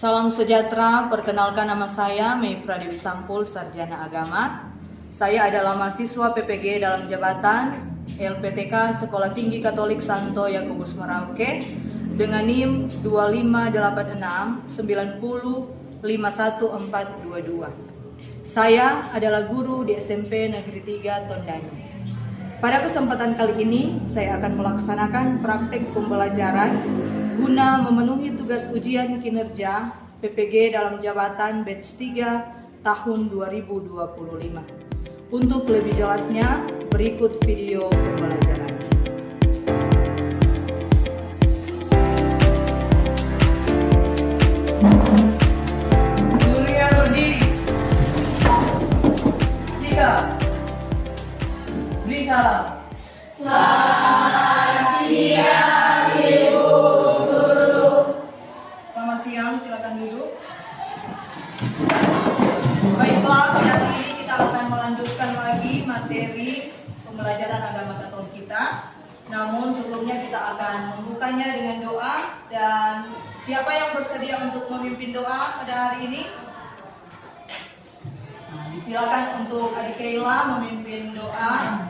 Salam sejahtera, perkenalkan nama saya Meifra Dewi Sampul, Sarjana Agama. Saya adalah mahasiswa PPG dalam jabatan LPTK Sekolah Tinggi Katolik Santo Yakobus Merauke dengan NIM 25869051422. Saya adalah guru di SMP Negeri 3 Tondano. Pada kesempatan kali ini, saya akan melaksanakan praktek pembelajaran guna memenuhi tugas ujian kinerja PPG dalam jabatan batch 3 tahun 2025. Untuk lebih jelasnya, berikut video pembelajaran. Mulia berdiri. 3. Beri salam. Selamat siang, Ibu Guru. Selamat siang, silakan duduk. Baiklah, pada hari ini kita akan melanjutkan lagi materi pembelajaran agama Katolik kita. Namun sebelumnya kita akan membukanya dengan doa. Dan siapa yang bersedia untuk memimpin doa pada hari ini? Silakan untuk Adik Keila memimpin doa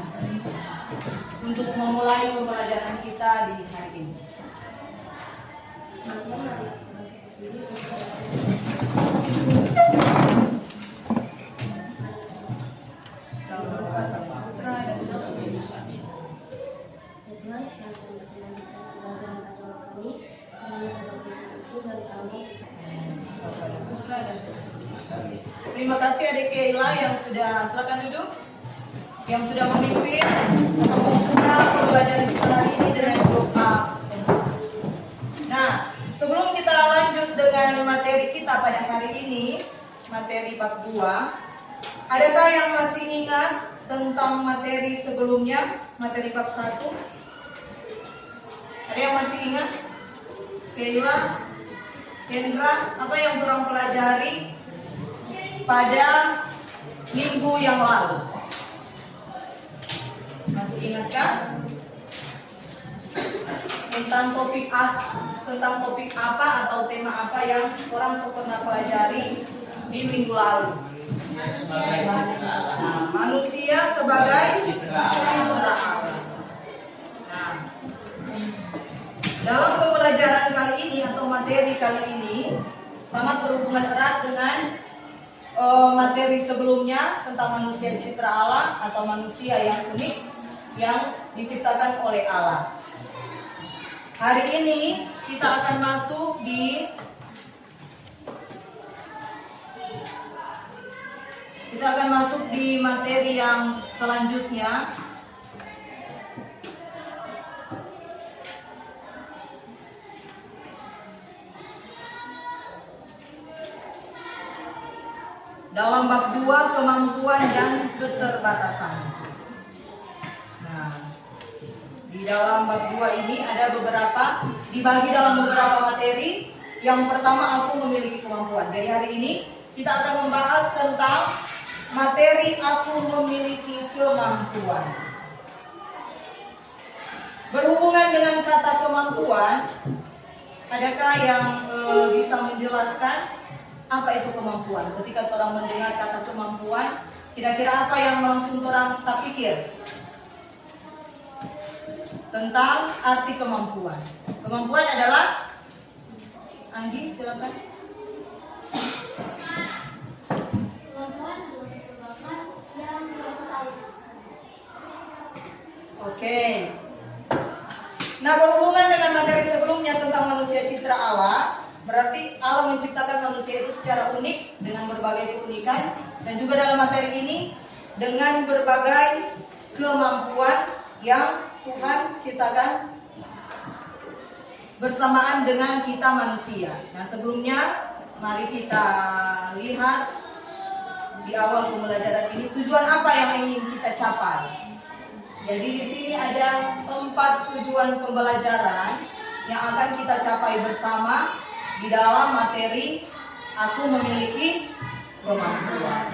untuk memulai pembelajaran kita di hari ini. Terima kasih Adik Keila yang sudah, silakan duduk, yang sudah memimpin membuka pembelajaran kita hari ini dengan doa. Nah, sebelum kita lanjut dengan materi kita pada hari ini, materi bab 2, adakah yang masih ingat tentang materi sebelumnya, materi bab 1? Ada yang masih ingat? Keila, Kendra, apa yang kurang pelajari pada minggu yang lalu? Masih ingatkah? Tentang topik apa atau tema apa yang orang pernah pelajari di minggu lalu? Nah, manusia sebagai citra Allah. Nah, dalam pembelajaran kali ini atau materi kali ini sangat berhubungan erat dengan materi sebelumnya tentang manusia citra Allah atau manusia yang unik yang diciptakan oleh Allah. Hari ini kita akan masuk di materi yang selanjutnya. Dalam bab 2, kemampuan dan keterbatasan. Nah, di dalam bab 2 ini ada dibagi dalam beberapa materi. Yang pertama, aku memiliki kemampuan. Jadi hari ini kita akan membahas tentang materi aku memiliki kemampuan. Berhubungan dengan kata kemampuan, adakah yang bisa menjelaskan apa itu kemampuan? Ketika orang mendengar kata kemampuan, kira-kira apa yang langsung orang tak pikir tentang arti kemampuan? Kemampuan adalah, Anggi, silakan. Kemampuan adalah suatu bakat yang bagus alihkan. Oke. Nah, berhubungan dengan materi sebelumnya tentang manusia citra Allah, berarti Allah menciptakan manusia itu secara unik dengan berbagai keunikan, dan juga dalam materi ini dengan berbagai kemampuan yang Tuhan ciptakan bersamaan dengan kita manusia. Nah, sebelumnya mari kita lihat di awal pembelajaran ini tujuan apa yang ingin kita capai. Jadi di sini ada 4 tujuan pembelajaran yang akan kita capai bersama di dalam materi aku memiliki kemampuan.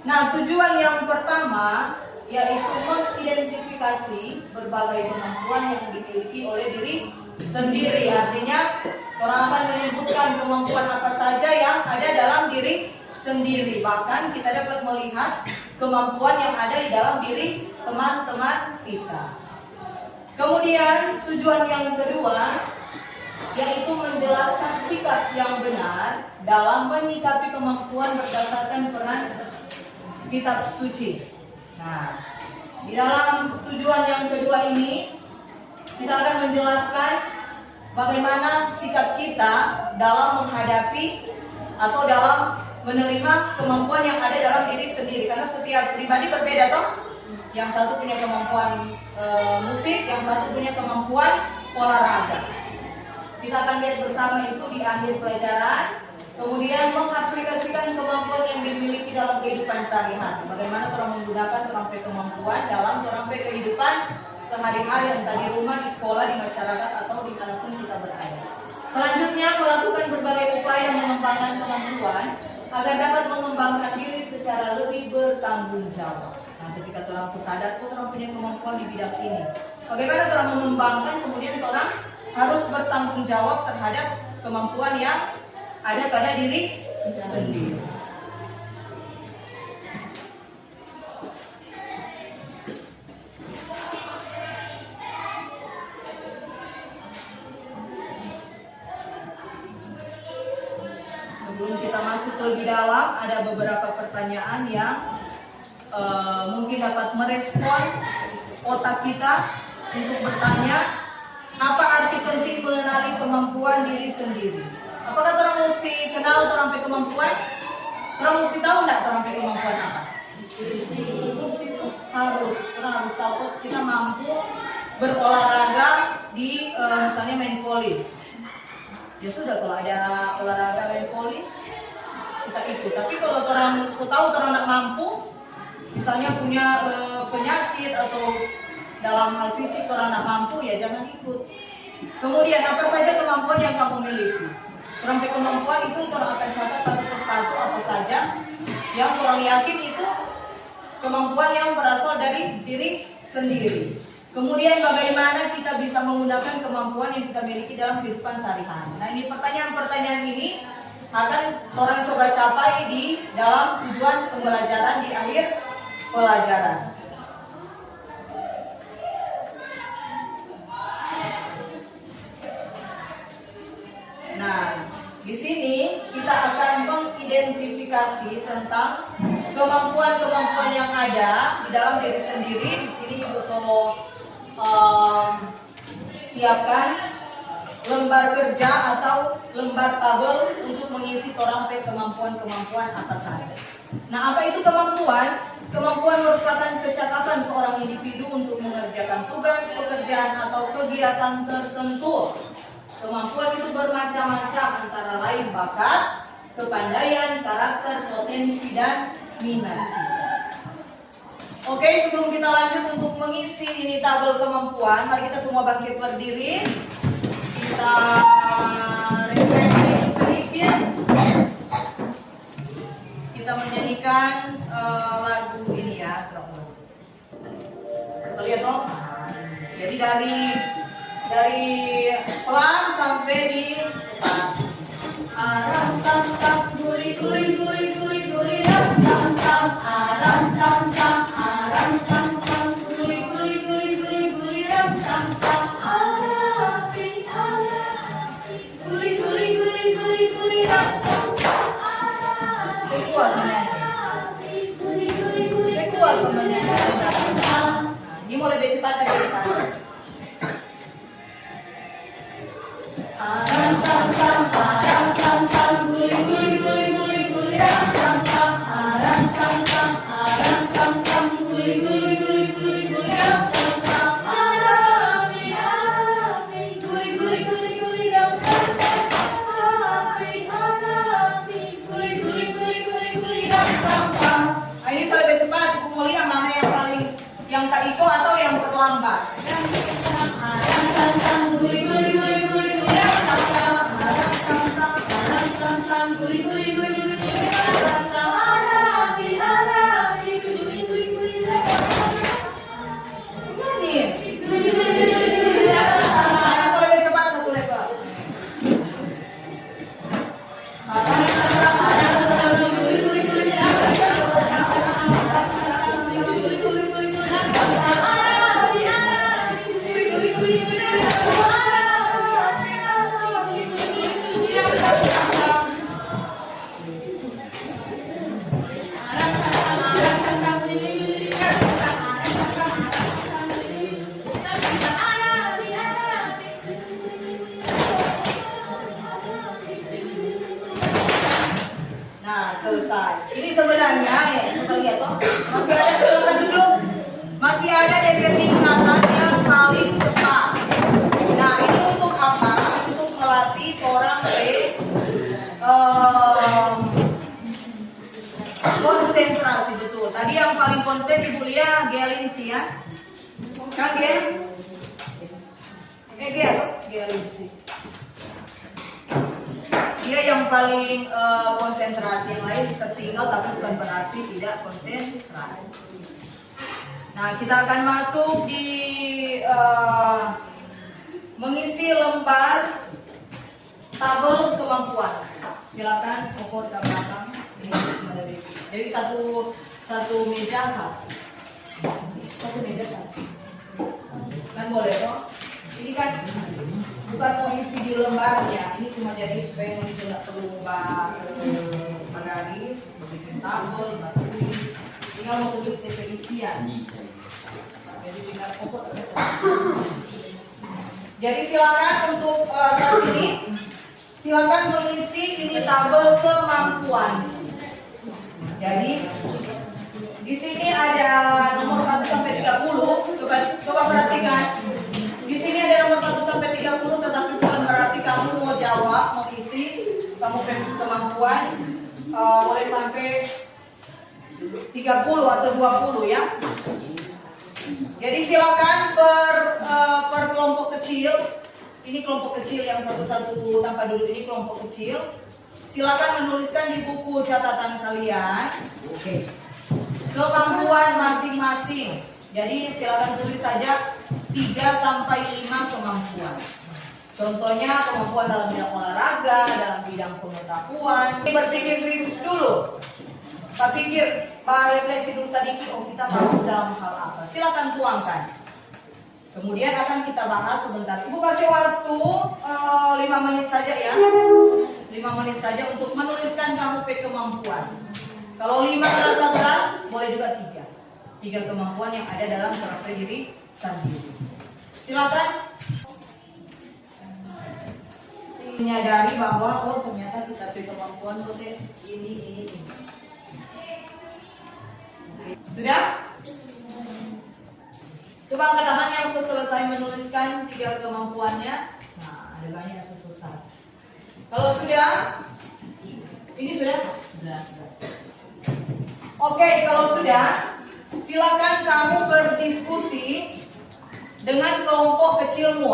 Nah, tujuan yang pertama yaitu mengidentifikasi berbagai kemampuan yang dimiliki oleh diri sendiri. Artinya Orang akan menyebutkan kemampuan apa saja yang ada dalam diri sendiri. Bahkan kita dapat melihat kemampuan yang ada di dalam diri teman-teman kita. Kemudian tujuan yang kedua yaitu menjelaskan sikap yang benar dalam menyikapi kemampuan berdasarkan peran kitab suci. Nah, di dalam tujuan yang kedua ini kita akan menjelaskan bagaimana sikap kita dalam menghadapi atau dalam menerima kemampuan yang ada dalam diri sendiri. Karena setiap pribadi berbeda toh. Yang satu punya kemampuan musik, yang satu punya kemampuan olahraga. Kita akan lihat bersama itu di akhir pelajaran. Kemudian mengaplikasikan kemampuan yang dimiliki dalam kehidupan sehari-hari. Bagaimana orang menggunakan orang kemampuan dalam orang kehidupan sehari-hari, entah di rumah, di sekolah, di masyarakat, atau di manapun kita berada. Selanjutnya melakukan berbagai upaya mengembangkan kemampuan agar dapat mengembangkan diri secara lebih bertanggung jawab. Nah, ketika orang sadar tuh orang punya kemampuan di bidang ini. Bagaimana orang mengembangkan, kemudian orang harus bertanggung jawab terhadap kemampuan yang ada pada diri sendiri. Sebelum kita masuk lebih dalam, ada beberapa pertanyaan yang mungkin dapat merespon otak kita untuk bertanya, apa arti penting mengenali kemampuan diri sendiri? Apakah orang mesti kenal orang kemampuan? Orang mesti tahu enggak orang kemampuan apa? Orang harus tahu kita mampu berolahraga di misalnya main volley. Ya sudah, kalau ada olahraga main volley kita ikut. Tapi kalau orang tahu orang tidak mampu, misalnya punya penyakit atau dalam hal fisik orang tidak mampu, ya jangan ikut. Kemudian apa saja kemampuan yang kamu miliki? Orang kemampuan itu orang akan catat satu persatu apa saja yang orang yakin itu kemampuan yang berasal dari diri sendiri. Kemudian bagaimana kita bisa menggunakan kemampuan yang kita miliki dalam kehidupan sehari-hari. Nah, ini pertanyaan-pertanyaan ini akan orang coba capai di dalam tujuan pembelajaran di akhir pelajaran. Nah, di sini kita akan mengidentifikasi tentang kemampuan-kemampuan yang ada di dalam diri sendiri. Di sini Ibu Solo siapkan lembar kerja atau lembar tabel untuk mengisi kemampuan-kemampuan atasan. Nah, apa itu kemampuan? Kemampuan merupakan kecakapan seorang individu untuk mengerjakan tugas, pekerjaan, atau kegiatan tertentu. Kemampuan itu bermacam-macam, antara lain bakat, kepandaian, karakter, potensi, dan minat. Oke, sebelum kita lanjut untuk mengisi ini tabel kemampuan, mari kita semua bangkit berdiri. Kita refreshing sedikit. Kita menyanyikan lagu ini ya, kita lihat toh. Jadi dari pelan sampai di pas. Aram sam sam guli guli guli guli guli ram sam sam aram sam sam aram sam sam guli guli guli guli guli ram sam sam arapi arapi guli guli guli guli guli ram sam sam arapi kuat arapi guli guli guli kuat temannya. Ini mulai dari cepat aja kita. Aram sam sam aram sam sam guli guli guli guli guli ram sam sam aram sam sam aram sam sam guli guli guli guli guli ram sam sam arapi arapi guli guli guli guli ram sam sam arapi arapi guli guli guli guli guli ram sam sam. Ini saya lebih cepat. Ibu mau lihat mana yang tak iko atau yang berlambat. Aram sam sam guli guli guli guli selesai. Ini sebenarnya ya, kita lihat toh, masih ada silakan duduk. Masih ada DP tingkatan yang paling cepat. Nah, ini untuk apa? Untuk melatih orang konsentrasi betul. Tadi yang paling konsen Ibu Lia Gelinsi ya. Kang Gen? Gelinsi. Dia yang paling konsentrasi, yang lain tertinggal tapi bukan berarti tidak konsentrasi. Nah, kita akan masuk di mengisi lembar tabel kemampuan. Silakan pokok ke belakang. Jadi satu meja satu meja satu. Kan boleh toh? Ini kan bukan mengisi di lembar ya. Ini cuma jadi supaya mengisi tidak perlu garis, bikin tabel, tulis. Tinggal mau tulis definisian. Jadi tinggal pokok. Jadi silakan untuk saat ini, silakan mengisi ini tabel kemampuan. Jadi di sini ada nomor 1 sampai 30. Coba perhatikan. Di sini ada nomor 1 sampai 30, tetapi bukan berarti kamu mau jawab, mau isi, kamu kemampuan boleh sampai 30 atau 20 ya. Jadi silakan per kelompok kecil. Ini kelompok kecil yang satu-satu tanpa duduk, ini kelompok kecil. Silakan menuliskan di buku catatan kalian. Oke. Kemampuan masing-masing. Jadi silakan tulis saja 3 sampai 5 kemampuan. Contohnya kemampuan dalam bidang olahraga, dalam bidang pengetahuan. Berpikir kritis dulu. Pak pikir, Pak refleksi dulu sedikit, kita masuk dalam hal apa. Silakan tuangkan. Kemudian akan kita bahas sebentar. Ibu kasih waktu 5 menit saja ya. 5 menit saja untuk menuliskan KUP kemampuan. Kalau 5 terasa berat, boleh juga 3. 3 kemampuan yang ada dalam karakter diri sendiri. Silakan. Menyadari bahwa ternyata kita punya kemampuan tuh ini. Sudah? Coba angkat tangan yang sudah selesai menuliskan 3 kemampuannya. Nah, ada banyak yang sudah selesai. Kalau sudah, ini sudah? Sudah. Oke, kalau sudah, silakan kamu berdiskusi dengan kelompok kecilmu.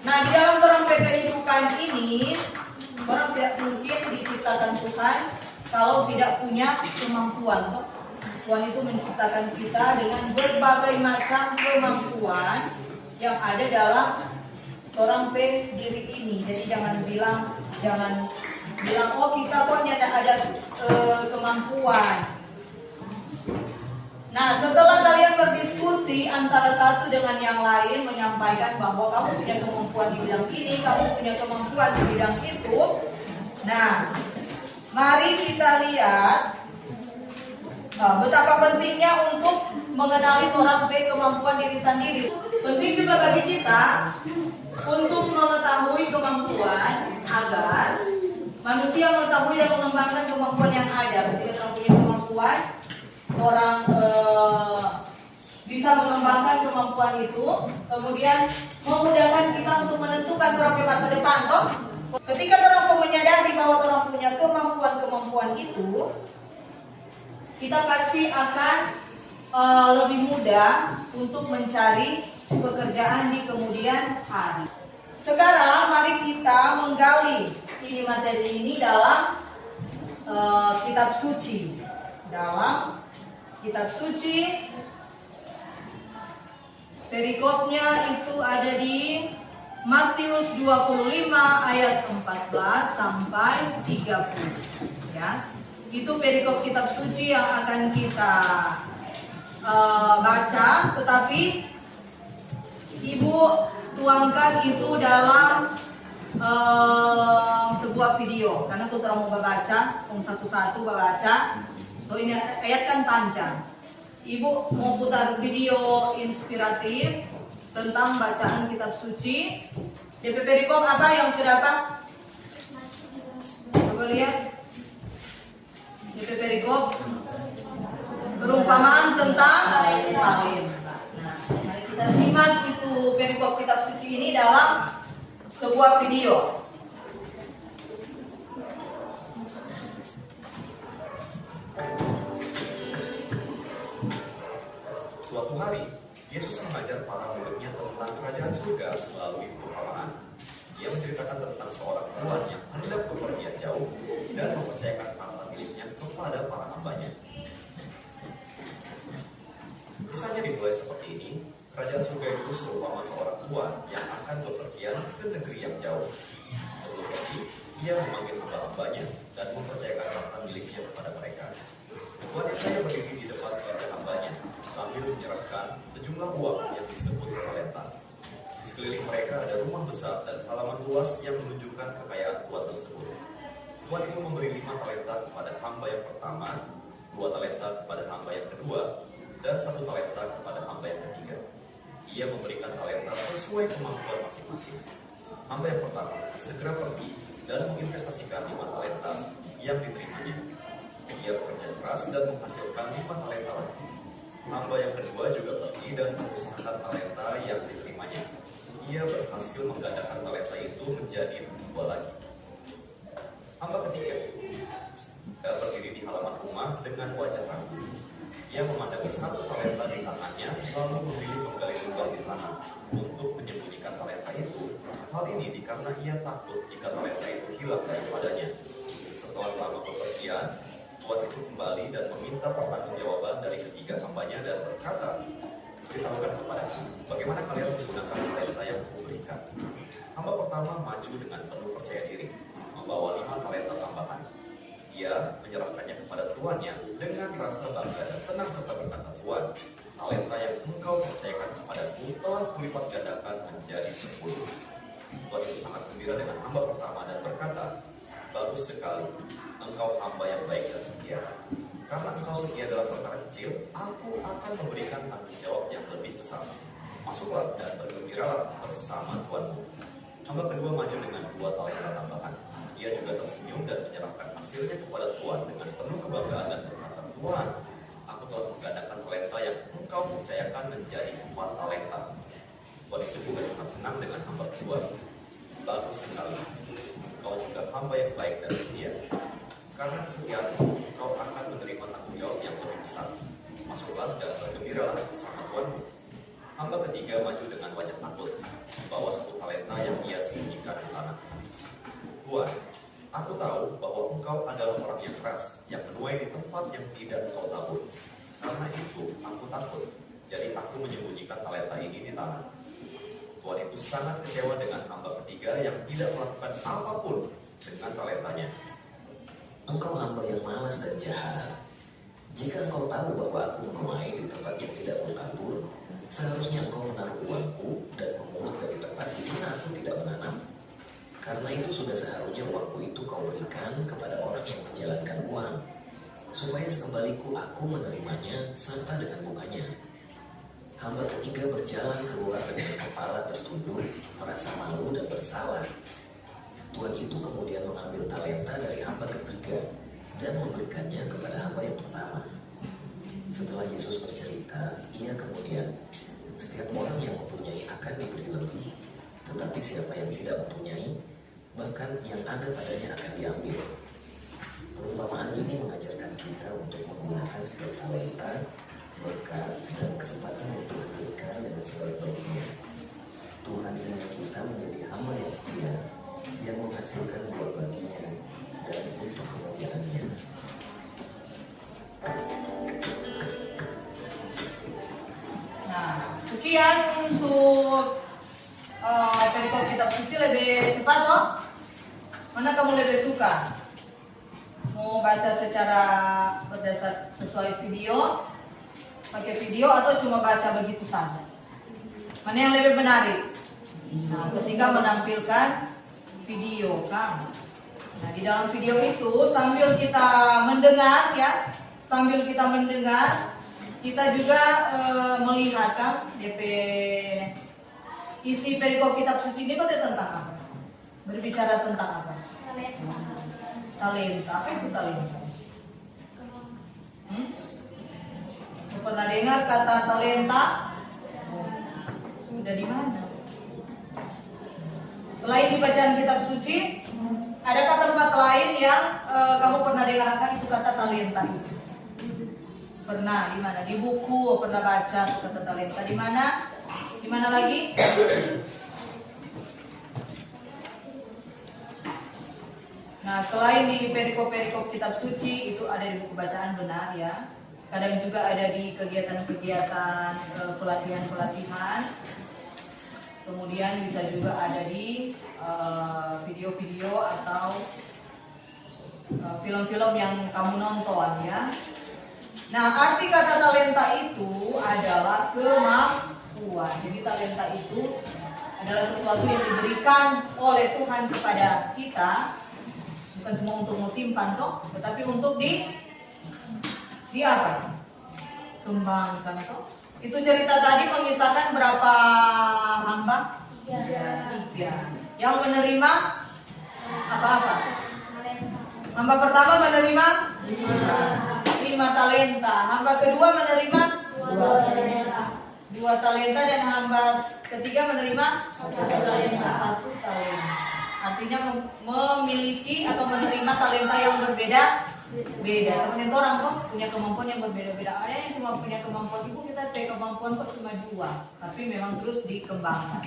Nah, di dalam orang kehidupan ini, orang tidak mungkin diciptakan Tuhan kalau tidak punya kemampuan. Tuhan itu menciptakan kita dengan berbagai macam kemampuan yang ada dalam orang diri ini. Jadi jangan bilang oh kita kok ada kemampuan. Nah, setelah kalian berdiskusi antara satu dengan yang lain menyampaikan bahwa kamu punya kemampuan di bidang ini, kamu punya kemampuan di bidang itu. Nah, mari kita lihat betapa pentingnya untuk mengenali orang kemampuan diri sendiri. Penting juga bagi kita untuk mengetahui kemampuan agar manusia mengetahui dan mengembangkan kemampuan yang ada. Ketika orang punya kemampuan, orang bisa mengembangkan kemampuan itu, kemudian memudahkan kita untuk menentukan orang masa depan. Toh, ketika orang menyadari bahwa orang punya kemampuan itu, kita pasti akan lebih mudah untuk mencari pekerjaan di kemudian hari. Sekarang mari kita menggali ini materi ini dalam kitab suci. Dalam kitab suci, perikopnya itu ada di Matius 25 ayat 14 sampai 30. Ya. Itu perikop kitab suci yang akan kita baca, tetapi Ibu tuangkan itu dalam sebuah video karena kita mau membaca satu-satu membaca. So ini ayat kan panjang. Ibu mau putar video inspiratif tentang bacaan kitab suci. DP perikop apa yang sudah apa? Coba lihat. perikop perumpamaan tentang talenta. Nah, mari kita simak itu perikop kitab suci ini dalam sebuah video. Suatu hari, Yesus mengajar para muridnya tentang kerajaan surga melalui perumpamaan. Ia menceritakan tentang seorang tuan yang hendak bepergian jauh dan mempercayakan harta miliknya kepada para hambanya. Kisahnya dimulai seperti ini. Kerajaan surga itu seumpama seorang tuan yang akan bepergian ke negeri yang jauh. Sebelum pergi, ia memanggil hamba-hambanya dan mempercayakan harta miliknya kepada mereka. Tuan yang saya berdiri di depan keluarga hambanya sambil menyerahkan sejumlah uang yang disebut talenta. Di sekeliling mereka ada rumah besar dan halaman luas yang menunjukkan kekayaan tuan tersebut. Tuan itu memberi 5 talenta kepada hamba yang pertama, 2 talenta kepada hamba yang kedua, dan 1 talenta kepada hamba yang ketiga. Ia memberikan talenta sesuai kemampuan masing-masing. Hamba yang pertama segera pergi dan menginvestasikan 5 talenta yang diterimanya. Ia bekerja keras dan menghasilkan 5 talenta lagi. Hamba yang kedua juga pergi dan mengusahakan talenta yang diterimanya. Ia berhasil menggandakan talenta itu menjadi 2 lagi. Hamba ketiga berdiri di halaman rumah dengan wajah ragu. Ia memandangi 1 talenta di tangannya, lalu memilih menggali lubang di tanah untuk menyembunyikan talenta itu. Hal ini dikarenakan ia takut jika talenta itu hilang daripadanya. Setelah lama bepergian, tuan itu kembali dan meminta pertanggungjawaban dari ketiga hambanya dan berkata, "Beritahukan kepadaku, bagaimana kalian menggunakan talenta yang kuberikan?" Hamba pertama maju dengan penuh percaya diri, membawa 5 talenta tambahan. Ia menyerahkannya kepada tuannya dengan rasa bangga dan senang serta berkata, "Tuan, talenta yang engkau percayakan kepadaku telah kulipat gandakan menjadi 10." Tuan itu sangat gembira dengan hamba pertama dan berkata, "Bagus sekali, engkau hamba yang baik dan setia. Karena engkau setia dalam perkara kecil, aku akan memberikan tanggung jawab yang lebih besar. Masuklah dan bergembiralah bersama tuanmu." Hamba kedua maju dengan 2 talenta tambahan. Ia juga tersenyum dan menyerahkan hasilnya kepada tuan dengan penuh kebanggaan dan berkata, "Tuan, aku telah menggandakan talenta yang engkau percayakan menjadi 4 talenta." Tuan itu juga sangat senang dengan hamba kedua. "Bagus sekali, kau juga hamba yang baik dan setia. Karena kesetiaanmu, kau akan menerima tanggung jawab yang lebih besar. Masuklah dan bergembiralah bersama tuanmu." Hamba ketiga maju dengan wajah takut, membawa 1 talenta yang ia sembunyikan di tanah. "Tuan, aku tahu bahwa engkau adalah orang yang keras, yang menuai di tempat yang tidak engkau tabur. Karena itu, aku takut. Jadi aku menyembunyikan talenta ini di tanah." Tuan itu sangat kecewa dengan hamba ketiga yang tidak melakukan apapun dengan talentanya. "Engkau hamba yang malas dan jahat. Jika engkau tahu bahwa aku menuai di tempat yang tidak kutabur, seharusnya engkau menaruh uangku dan memungut dari tempat di mana aku tidak menanam. Karena itu sudah seharusnya uangku itu kau berikan kepada orang yang menjalankan uang, supaya sekembaliku aku menerimanya serta dengan bunganya." Hamba ketiga berjalan keluar dengan kepala tertunduk, merasa malu dan bersalah. Tuan itu kemudian mengambil talenta dari hamba ketiga dan memberikannya kepada hamba yang pertama. Setelah Yesus bercerita, ia kemudian, "Setiap orang yang mempunyai akan diberi lebih, tetapi siapa yang tidak mempunyai, bahkan yang ada padanya akan diambil." Perumpamaan ini mengajarkan kita untuk menggunakan setiap talenta, berkat, dan kesempatan untuk diberikan dengan sebaik-baiknya. Tuhan ingin kita menjadi hamba yang setia, yang menghasilkan buah baginya dan untuk kemuliaan-Nya. Nah, sekian untuk perikop kitab suci. Lebih cepat loh. Mana kamu lebih suka? Mau baca secara berdasar sesuai video, pakai video, atau cuma baca begitu saja? Mana yang lebih menarik? Nah, ketika menampilkan video kan. Nah, di dalam video itu sambil kita mendengar ya, kita juga melihat kan DP isi perikop kitab suci ini tentang apa? Berbicara tentang apa? Talenta. Apa itu talenta? pernah dengar kata talenta? Sudah di mana? Selain di bacaan kitab suci, adakah tempat lain yang kamu pernah dengarkan itu kata talenta itu? Pernah di mana? Di buku pernah baca kata talenta di mana? Di mana lagi? Nah, selain di perikop-perikop kitab suci itu ada di buku bacaan, benar ya. Kadang juga ada di kegiatan-kegiatan pelatihan-pelatihan. Kemudian bisa juga ada di video-video atau film-film yang kamu nonton ya. Nah, arti kata talenta itu adalah kemampuan. Jadi talenta itu adalah sesuatu yang diberikan oleh Tuhan kepada kita, bukan cuma untuk mau simpan toh, tetapi untuk di apa? Kembangkan toh. Itu cerita tadi mengisahkan berapa hamba? 3. Yang menerima apa-apa? Hamba pertama menerima 5 talenta. Hamba kedua menerima 2 talenta dan hamba ketiga menerima 1 talenta. Artinya memiliki atau menerima talenta yang berbeda-beda. Seperti orang kok punya kemampuan yang berbeda-beda. Ada yang cuma punya kemampuan itu, kita punya kemampuan kok cuma 2, tapi memang terus dikembangkan.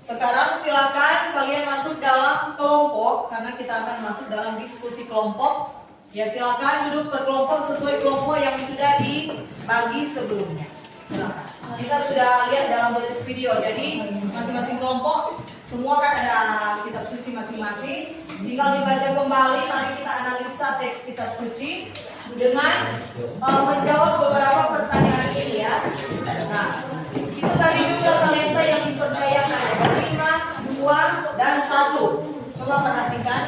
Sekarang silakan kalian masuk dalam kelompok karena kita akan masuk dalam diskusi kelompok. Ya silakan duduk berkelompok sesuai kelompok yang sudah dibagi sebelumnya. Silakan. Kita sudah lihat dalam bentuk video. Jadi masing-masing kelompok semua kan ada kitab suci masing-masing. Tinggal dibaca kembali. Mari kita analisa teks kitab suci dengan menjawab beberapa pertanyaan ini ya. Nah, itu tadi juga talenta yang dipercayakan. 5, 2, dan 1. Coba perhatikan.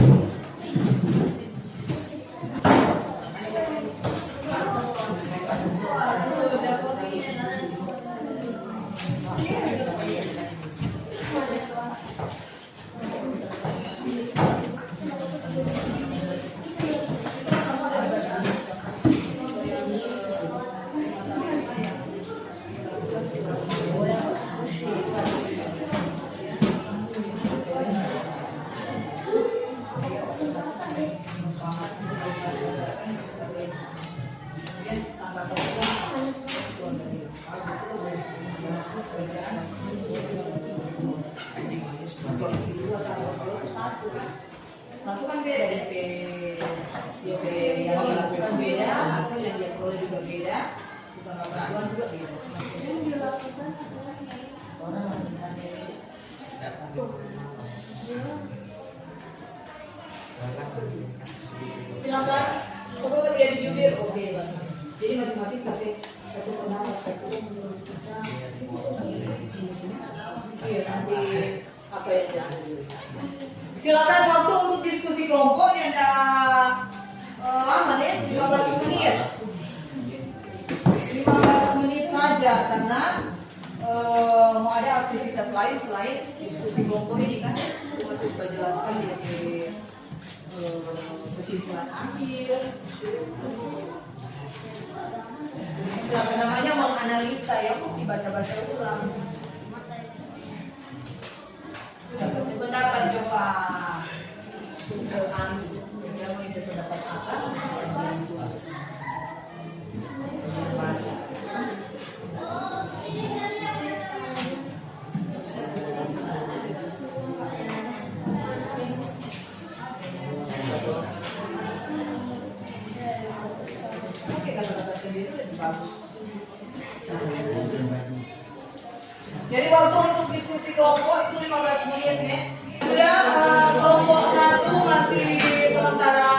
Satu kan beda DP yang dilakukan beda, hasil yang dia peroleh juga beda, bukan bantuan juga beda. Silakan, coba kerja di jubir, oke. Jadi masing-masing kasih pendapat. Iya nanti apa yang jadi. Silakan waktu untuk diskusi kelompok yang lama nih 15 menit. 15 menit saja karena mau ada aktivitas lain selain diskusi kelompok ini kan. Cuma sudah jelaskan di kesimpulan akhir. Silakan namanya menganalisa ya, mesti baca-baca ulang. Kasih pendapat coba. Dia mau itu pendapat apa? Oke, kata-kata sendiri lebih bagus. Jadi waktu untuk diskusi kelompok itu 15 menit ya. Sudah kelompok 1 masih sementara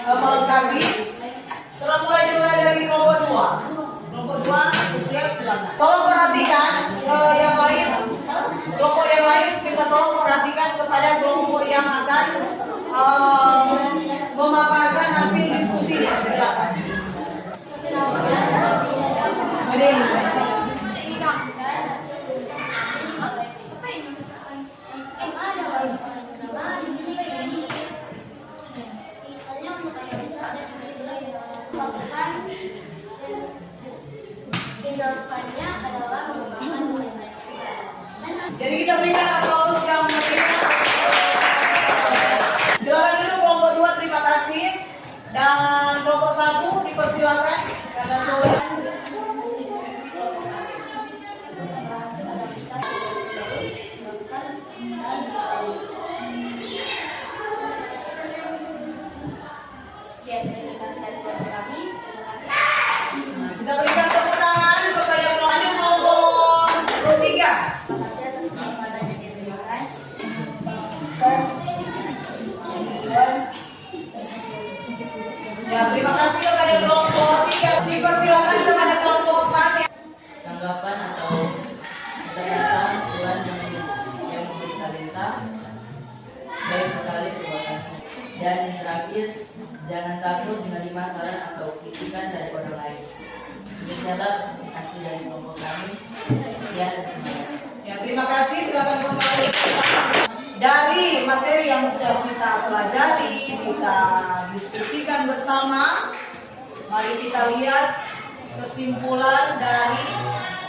melengkapi. Setelah mulai dari kelompok 2. Kelompok 2 siap silakan. Tolong perhatikan yang lain. Kelompok yang lain kita tolong perhatikan kepada kelompok yang akan memaparkan hasil diskusinya. Silakan. Ada yang dilakukannya adalah mengembangkan nilai-nilai juga. Jadi kita berikan aplaus yang meriah. Silakan dulu kelompok 2, terima kasih. Dan kelompok 1 dipersilakan. Karena sore. Sekian dari kami. Kita berikan tepuk tangan kepada kelompok 3. Terima kasih atas kesempatan yang diberikan. Ya, terima kasih kepada kelompok 3. Dipersilakan kepada kelompok 4. Tanggapan atau kata-kata Tuhan yang memberi talenta baik sekali, terima kasih. Dan yang terakhir, jangan takut menerima saran atau kritikan dari orang lain. Demikianlah presentasi dari kelompok kami. Sekian dan terima kasih. Ya, terima kasih. Silakan kembali. Dari materi yang sudah kita pelajari, kita diskusikan bersama. Mari kita lihat kesimpulan dari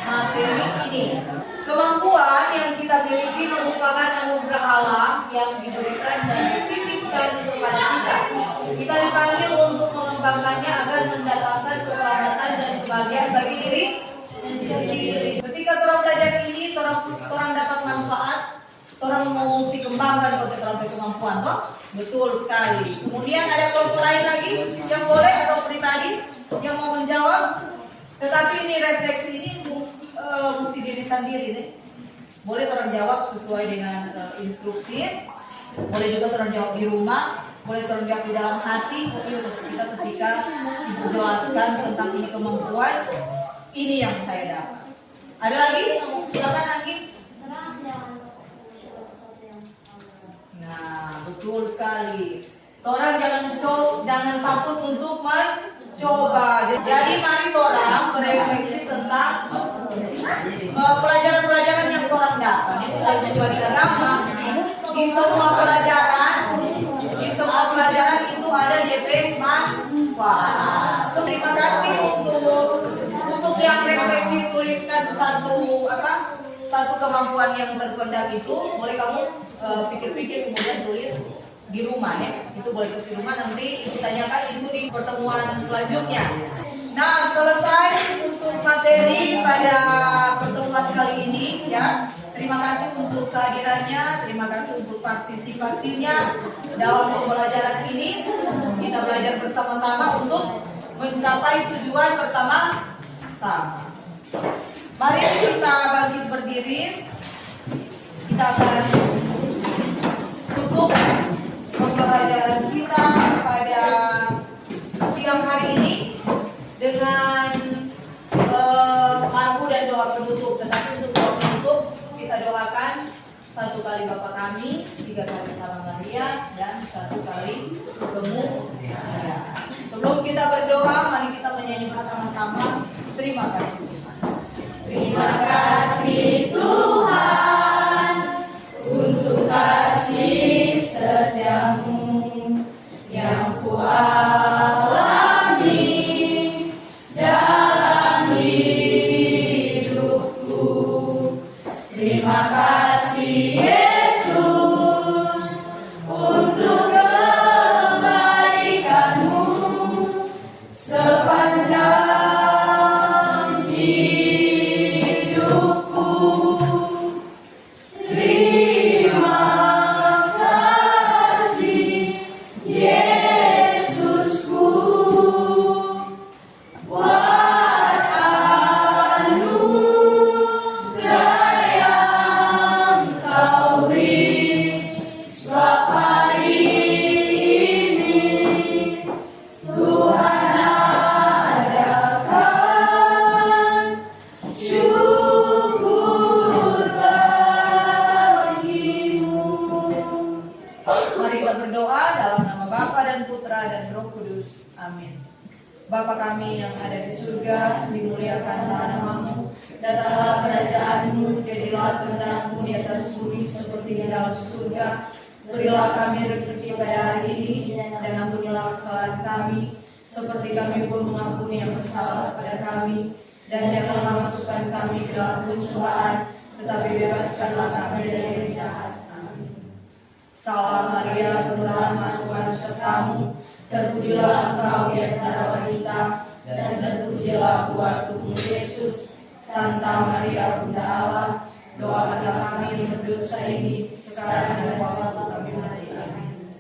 materi ini. Kemampuan yang kita miliki merupakan anugerah Allah yang diberikan dan dititipkan kepada kita. Kita dipanggil untuk mengembangkannya agar mendatangkan keselamatan dan kebahagiaan bagi diri sendiri. Ketika orang belajar ini, orang dapat manfaat, orang mau dikembangkan untuk orang kemampuan, toh? Betul sekali. Kemudian ada kelompok lain lagi yang boleh atau pribadi yang mau menjawab. Tetapi ini refleksi ini mesti diri sendiri nih. Boleh orang jawab sesuai dengan instruksi. Boleh juga orang jawab di rumah. Boleh orang jawab di dalam hati. Kita ketika menjelaskan tentang ini kemampuan, ini yang saya dapat. Ada lagi? Silakan lagi. Nah, betul sekali. Orang jangan takut untuk mencoba. Jadi mari orang berefleksi tentang pelajaran-pelajaran yang orang dapat. Ini bukan cuma di agama. Di semua pelajaran itu ada DP manfaat. Terima kasih untuk yang refleksi tuliskan satu kemampuan yang terpendam itu. Boleh kamu pikir-pikir kemudian tulis di rumah ya. Itu boleh tulis di rumah, nanti ibu tanyakan itu di pertemuan selanjutnya. Nah, selesai untuk materi pada pertemuan kali ini ya. Terima kasih untuk kehadirannya, terima kasih untuk partisipasinya dalam pembelajaran ini. Kita belajar bersama-sama untuk mencapai tujuan bersama-sama. Mari kita bangkit berdiri. Kita akan tutup pembelajaran kita pada siang hari ini dengan lagu dan doa penutup. Tetapi untuk doa penutup kita doakan 1 kali Bapa kami, 3 kali Salam Maria, dan 1 kali kemuliaan. Sebelum kita berdoa, mari kita menyanyi bersama-sama. Terima kasih Tuhan. Terima kasih Tuhan untuk kasih setiamu yang kualami dalam hidupku. Terima kasih Yesus untuk kebaikan-Mu sepanjang hidupku. Terima kasih Yesusku buat anugerah yang Kau beri. Sebab hari ini Tuhan adakan syukur bagimu. Mari kita berdoa dalam nama Bapa dan Putra dan Roh Kudus. Amin. Bapa kami yang ada di surga, dimuliakanlah nama-Mu. Datanglah kerajaan-Mu, jadilah kehendak-Mu di atas bumi seperti di dalam surga. Berilah kami rezeki pada hari ini, dan ampunilah kesalahan kami, seperti kami pun mengampuni yang bersalah kepada kami. Dan janganlah masukkan kami ke dalam pencobaan, tetapi bebaskanlah kami dari yang jahat. Amin. Salam Maria, penuh rahmat, Tuhan sertamu, terpujilah engkau di antara wanita, dan terpujilah buah tubuhmu Yesus. Santa Maria, Bunda Allah, doakanlah kami yang berdosa ini, sekarang dan waktu kami mati. Amin.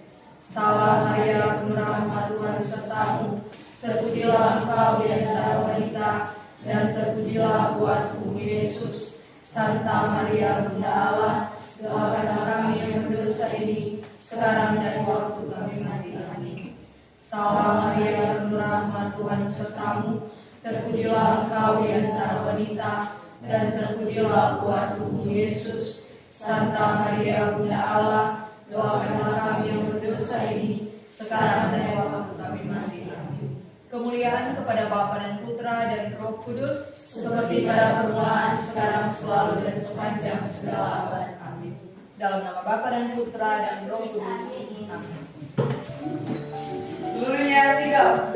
Salam Maria, penuh rahmat, Tuhan sertamu, terpujilah engkau di antara wanita, dan terpujilah buah tubuhmu Yesus. Santa Maria, Bunda Allah, doakanlah kami yang berdosa ini, sekarang dan waktu kami mati. Amin. Salam Maria, penuh rahmat, Tuhan sertamu, terpujilah engkau di antara wanita, dan terpujilah buah tubuhmu Yesus. Santa Maria, Bunda Allah, doakanlah kami yang berdosa ini, sekarang dan waktu kami mati. Amin. Kemuliaan kepada Bapa dan Putra dan Roh Kudus, seperti pada permulaan, sekarang, selalu, dan sepanjang segala abad. Amin. Dalam nama Bapa dan Putra dan Roh Kudus. Amin. Seluruhnya sigap.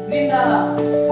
Risalah.